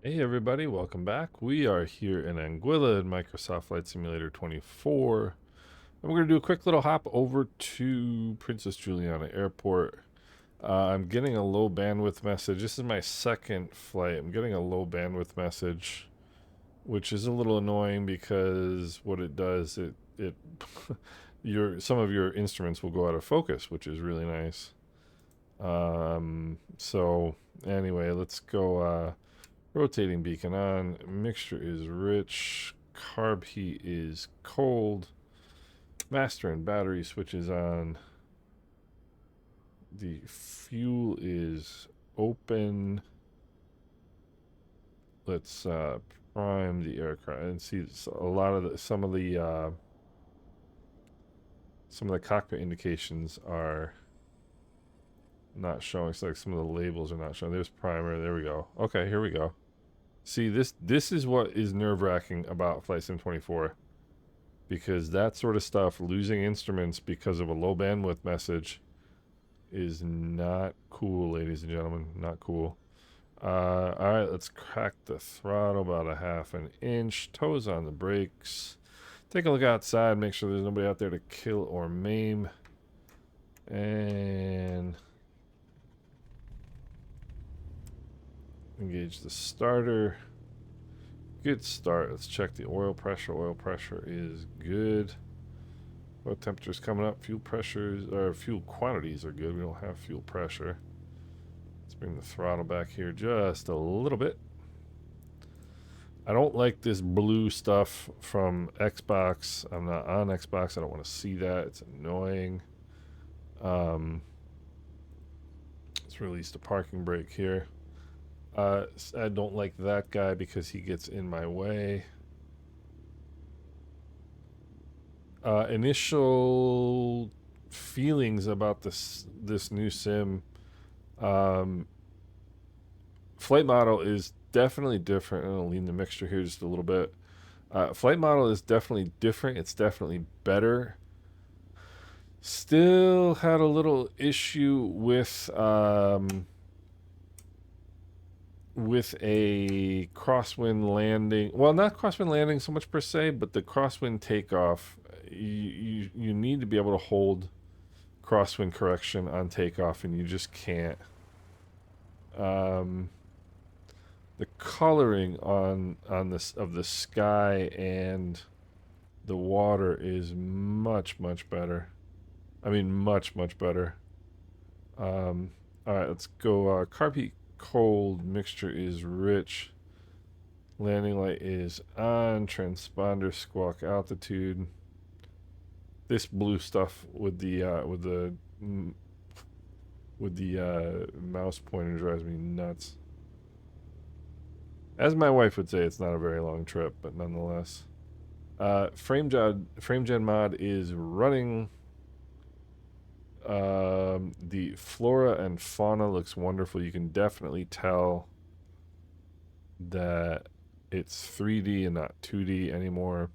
Hey everybody, welcome back. We are here in Anguilla in Microsoft Flight Simulator 24. And we're going to do a quick little hop over to Princess Juliana Airport. I'm getting a low bandwidth message. This is my second flight. I'm getting a low bandwidth message, which is a little annoying because what it does, it some of your instruments will go out of focus, which is really nice. So anyway, let's go. Rotating beacon on. Mixture is rich. Carb heat is cold. Master and battery switches on. The fuel is open. Let's prime the aircraft and see a lot of some of the cockpit indications are not showing. So like some of the labels are not showing. There's primer. There we go. Okay, here we go. See, this is what is nerve-wracking about Flight Sim 24, because that sort of stuff, losing instruments because of a low bandwidth message, is not cool, ladies and gentlemen. Not cool. All right, let's crack the throttle about a half an inch. Toes on the brakes. Take a look outside. Make sure there's nobody out there to kill or maim. And engage the starter. Good start. Let's check the oil pressure. Oil pressure is good. Oil temperature's coming up. Fuel pressures or fuel quantities are good. We don't have fuel pressure. Let's bring the throttle back here just a little bit. I don't like this blue stuff from Xbox. I'm not on Xbox. I don't want to see that. It's annoying. Let's release the parking brake here. I don't like that guy because he gets in my way. Initial feelings about this new sim. Um, Flight model is definitely different. I'm gonna lean the mixture here just a little bit. Flight model is definitely different. It's definitely better. Still had a little issue with a crosswind landing. Well, not crosswind landing so much per se, but the crosswind takeoff. You need to be able to hold crosswind correction on takeoff, and you just can't. Um, the coloring on this of the sky and the water is much better. I mean, much better. All right, let's go. Carb heat cold. Mixture is rich. Landing light is on. Transponder squawk altitude. This blue stuff with the mouse pointer drives me nuts. As my wife would say, it's not a very long trip, but nonetheless. FrameGen mod is running. The flora and fauna looks wonderful. You can definitely tell that it's 3D and not 2D anymore.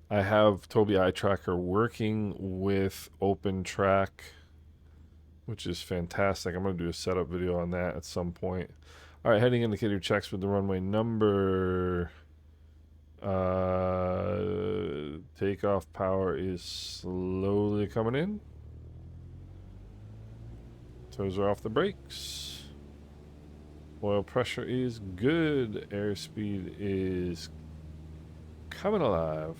I have Tobii Eye Tracker working with OpenTrack, which is fantastic. I'm going to do a setup video on that at some point. All right, heading indicator checks with the runway number. Takeoff power is slowly coming in. Toes are off the brakes. Oil pressure is good. Airspeed is coming alive.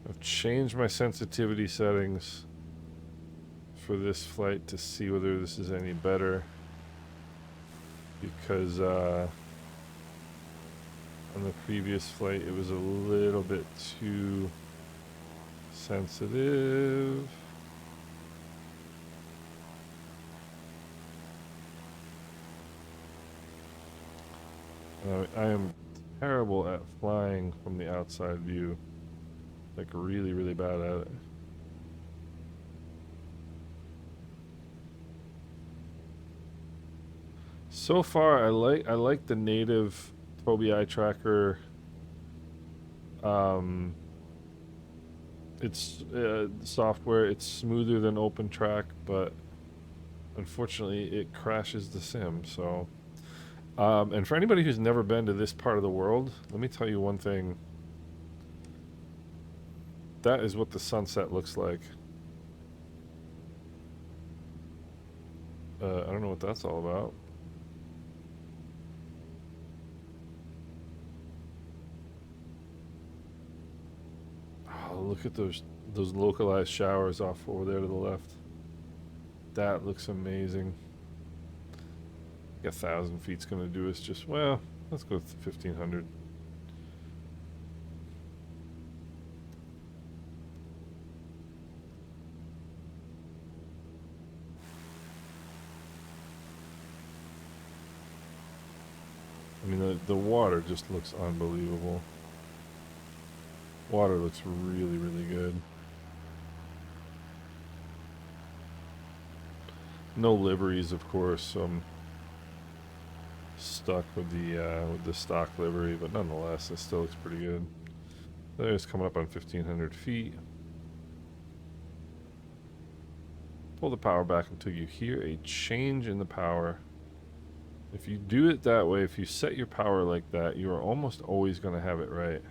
I've changed my sensitivity settings for this flight to see whether this is any better, because on the previous flight it was a little bit too sensitive. I am terrible at flying from the outside view, like really bad at it. So far, I like the native Tobii Eye Tracker It's software. It's smoother than OpenTrack, but unfortunately, it crashes the sim. So, and for anybody who's never been to this part of the world, let me tell you one thing. That is what the sunset looks like. I don't know what that's all about. Oh, look at those localized showers off over there to the left. That looks amazing. 1,000 feet's gonna do us just well. Let's go with 1,500. I mean, the water just looks unbelievable. Water looks really, really good. No liveries, of course. So I'm stuck with the stock livery, but nonetheless, it still looks pretty good. There's coming up on 1,500 feet. Pull the power back until you hear a change in the power. If you do it that way, if you set your power like that, you are almost always going to have it right.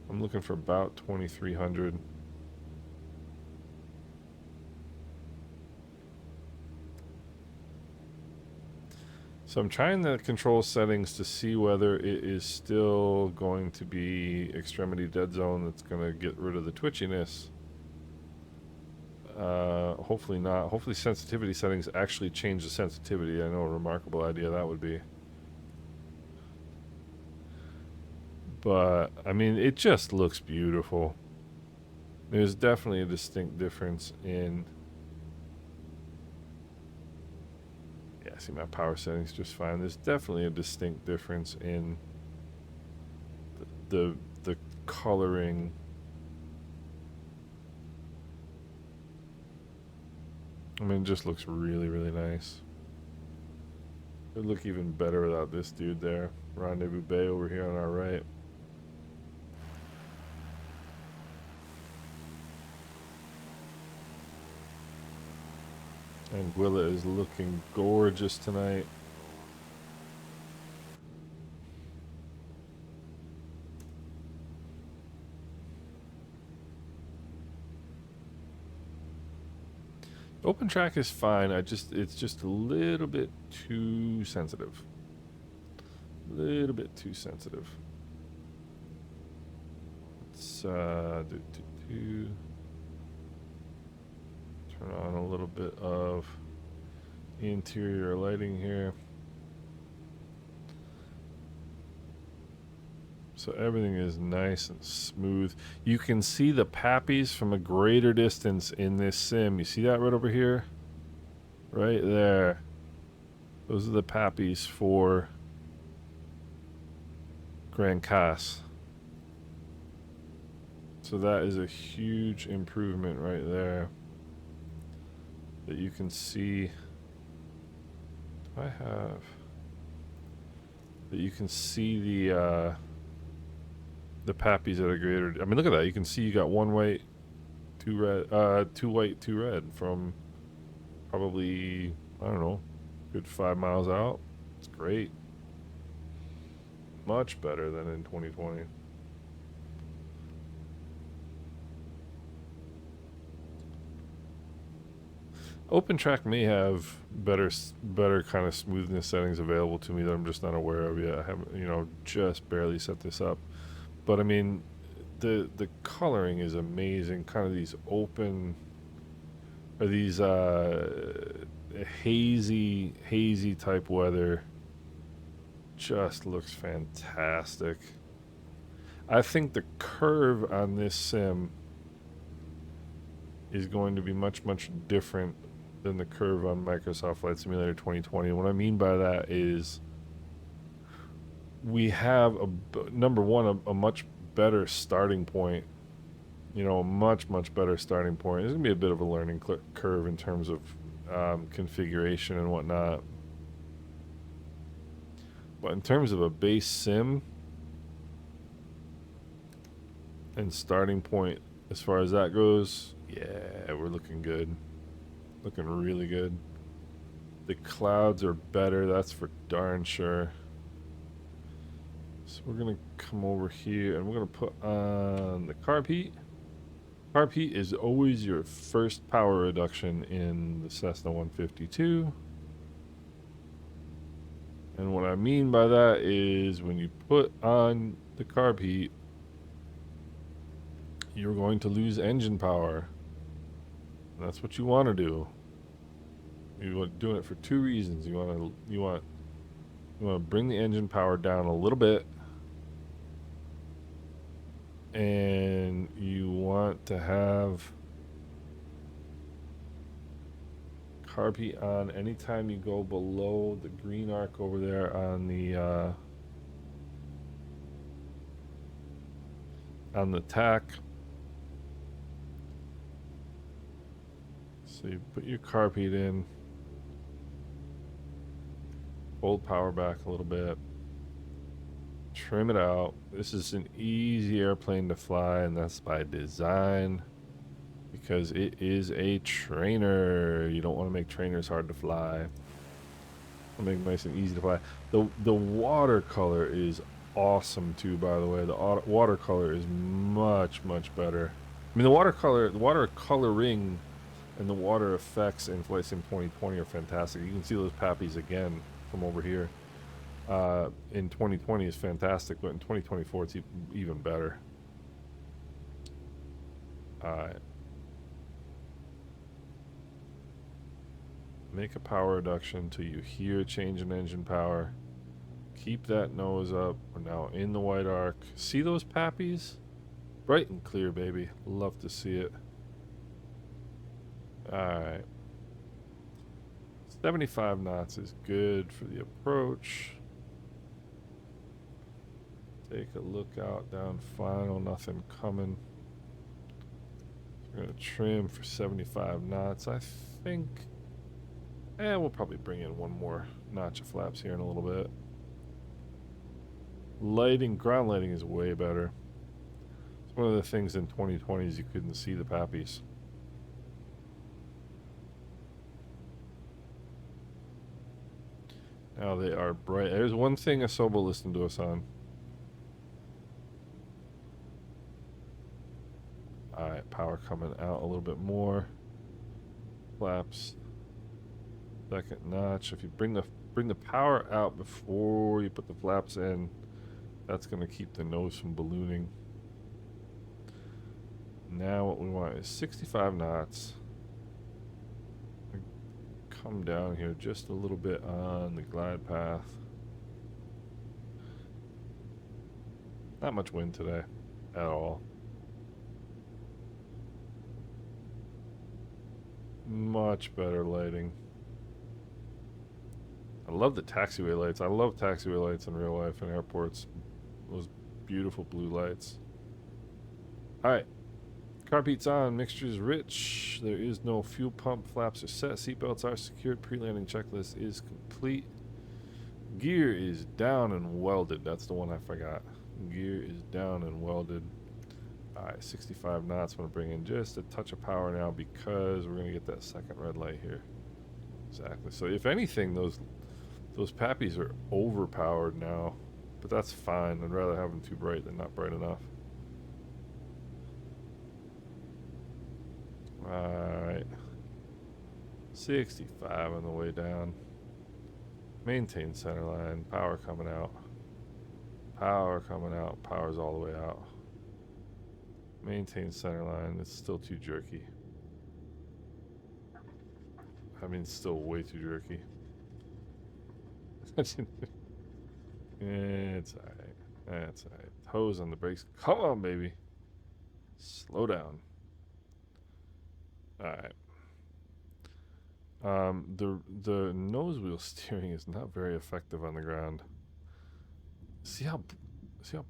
I'm looking for about 2,300. So I'm trying the control settings to see whether it is still going to be extremity dead zone that's going to get rid of the twitchiness. Hopefully not. Hopefully sensitivity settings actually change the sensitivity. I know a remarkable idea that would be. But, I mean, it just looks beautiful. There's definitely a distinct difference in... Yeah, see, my power settings just fine. There's definitely a distinct difference in the coloring. I mean, it just looks really, really nice. It would look even better without this dude there. Rendezvous Bay over here on our right. Anguilla is looking gorgeous tonight. OpenTrack is fine. It's just a little bit too sensitive. A little bit too sensitive. Let's turn on a little bit of interior lighting here. So everything is nice and smooth. You can see the pappies from a greater distance in this sim. You see that right over here? Right there. Those are the pappies for Grand Cas. So that is a huge improvement right there. That you can see. I have. That you can see the pappies at a greater. I mean, look at that. You can see you got one white, two red, two white, two red from probably, I don't know, good 5 miles out. It's great. Much better than in 2020. OpenTrack may have better kind of smoothness settings available to me that I'm just not aware of yet. I haven't, just barely set this up. But I mean, the coloring is amazing. Kind of these open, or these hazy type weather. Just looks fantastic. I think the curve on this sim is going to be much different than the curve on Microsoft Flight Simulator 2020. And what I mean by that is we have number one, a much better starting point. A much better starting point. There's gonna be a bit of a learning curve in terms of configuration and whatnot. But in terms of a base sim, and starting point as far as that goes, yeah, we're looking good. Looking really good. The clouds are better, that's for darn sure. So we're gonna come over here and we're gonna put on the carb heat. Carb heat is always your first power reduction in the Cessna 152. And what I mean by that is when you put on the carb heat, you're going to lose engine power. And that's what you want to do. You're doing it for two reasons. You want to bring the engine power down a little bit, and you want to have carb heat on anytime you go below the green arc over there on the tack. So you put your carb heat in, hold power back a little bit, trim it out. This is an easy airplane to fly, and that's by design because it is a trainer. You don't want to make trainers hard to fly. Make it nice and easy to fly. The watercolor is awesome too, by the way. The watercolor is much better. I mean, the watercoloring and the water effects in Flight Sim 2020 are fantastic. You can see those pappies again from over here. In 2020 is fantastic, but in 2024 it's even better. Make a power reduction until you hear a change in engine power. Keep that nose up. We're now in the white arc. See those pappies? Bright and clear, baby. Love to see it. Alright. 75 knots is good for the approach. Take a look out down final. Nothing coming. We're going to trim for 75 knots. I think... we'll probably bring in one more notch of flaps here in a little bit. Ground lighting is way better. It's one of the things in 2020 is you couldn't see the pappies. Now they are bright. There's one thing Asobo listened to us on. Alright, power coming out a little bit more. Flaps. Second notch. If you bring the power out before you put the flaps in, that's going to keep the nose from ballooning. Now what we want is 65 knots. Come down here just a little bit on the glide path. Not much wind today at all. Much better lighting. I love the taxiway lights. I love taxiway lights in real life in airports. Those beautiful blue lights. Alright. Carb heat's on. Mixture is rich. There is no fuel pump. Flaps are set. Seatbelts are secured. Pre-landing checklist is complete. Gear is down and welded. That's the one I forgot. Gear is down and welded. Alright, 65 knots. I'm going to bring in just a touch of power now because we're going to get that second red light here. Exactly. So if anything, those pappies are overpowered now. But that's fine. I'd rather have them too bright than not bright enough. Alright. 65 on the way down. Maintain center line. Power coming out. Power coming out. Power's all the way out. Maintain center line. It's still too jerky. I mean, it's still way too jerky. It's alright. That's alright. Toes on the brakes. Come on, baby. Slow down. Alright. The nose wheel steering is not very effective on the ground. See how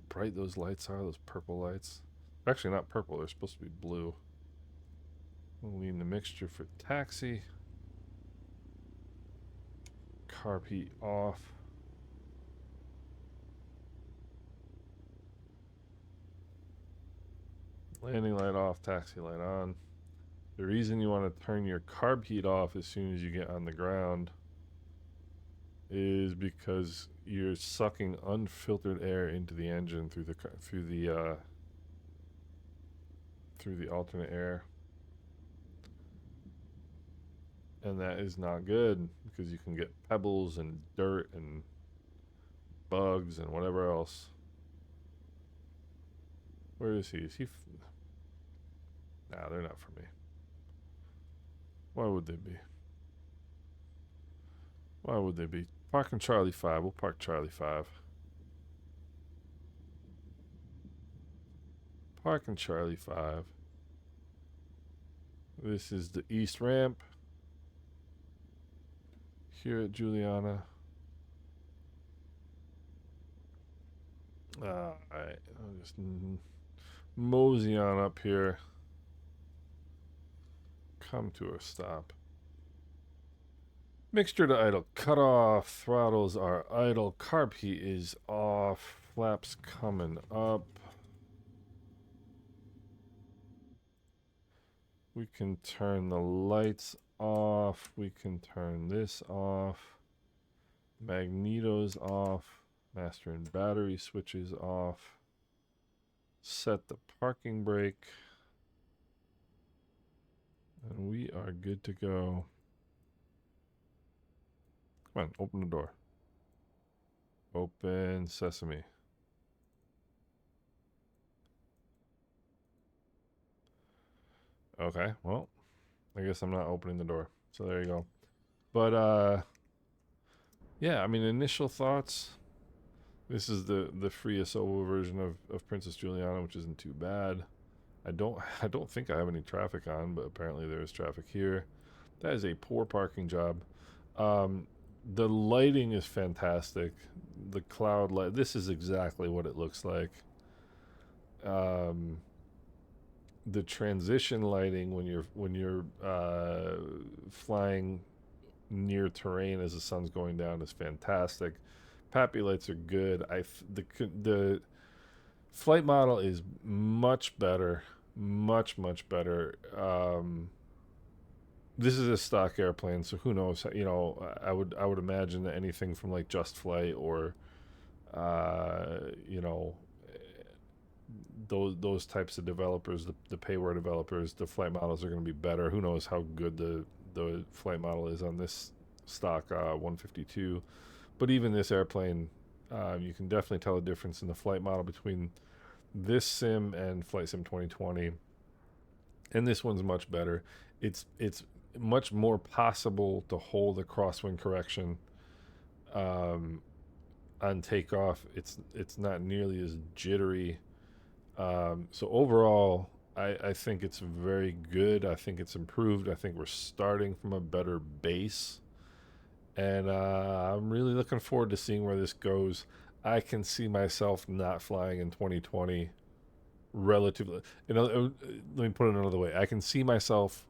bright those lights are, those purple lights? They're actually not purple, they're supposed to be blue. We'll leave the mixture for taxi. Carb heat off. Landing light off, taxi light on. The reason you want to turn your carb heat off as soon as you get on the ground is because you're sucking unfiltered air into the engine through the alternate air, and that is not good because you can get pebbles and dirt and bugs and whatever else. Where is he? Nah, they're not for me. Why would they be? Why would they be? Parking Charlie 5. We'll park Charlie 5. Parking Charlie 5. This is the east ramp here at Juliana. Alright, I'll just mosey on up here. Come to a stop. Mixture to idle. Cut off. Throttles are idle. Carb heat is off. Flaps coming up. We can turn the lights off. We can turn this off. Magneto's off. Master and battery switches off. Set the parking brake. And we are good to go. Come on, open the door. Open sesame. Okay, well, I guess I'm not opening the door. So there you go. But yeah, I mean, initial thoughts. This is the free Asobo version of Princess Juliana, which isn't too bad. I don't think I have any traffic on, but apparently there is traffic here. That is a poor parking job. The lighting is fantastic. The cloud light. This is exactly what it looks like. The transition lighting when you're flying near terrain as the sun's going down is fantastic. Pappy lights are good. The flight model is much better, much better. This is a stock airplane, so who knows? You know, I would imagine that anything from like Just Flight or you know, those types of developers, the payware developers, the flight models are going to be better. Who knows how good the flight model is on this stock 152? But even this airplane, you can definitely tell a difference in the flight model between this sim and Flight Sim 2020, and this one's much better. It's much more possible to hold a crosswind correction on takeoff. It's not nearly as jittery. So overall, I think it's very good. I think it's improved. I think we're starting from a better base. And I'm really looking forward to seeing where this goes. I can see myself not flying in 2020 relatively. Let me put it another way. I can see myself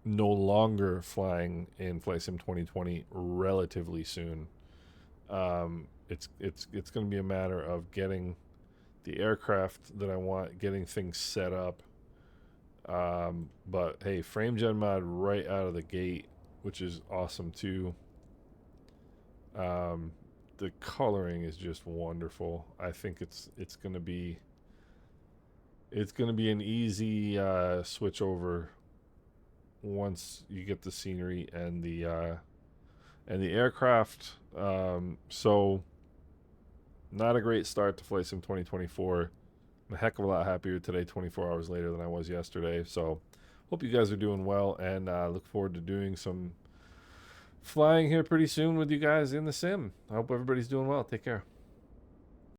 no longer flying in Flight Sim 2020 relatively soon. It's going to be a matter of getting the aircraft that I want, getting things set up. But hey, frame gen mod right out of the gate, which is awesome too. The coloring is just wonderful. I think it's gonna be an easy switch over once you get the scenery and the aircraft. So not a great start to Flight Sim 2024. I'm a heck of a lot happier today, 24 hours later, than I was yesterday. So hope you guys are doing well, and look forward to doing some flying here pretty soon with you guys in the sim. I hope everybody's doing well. Take care.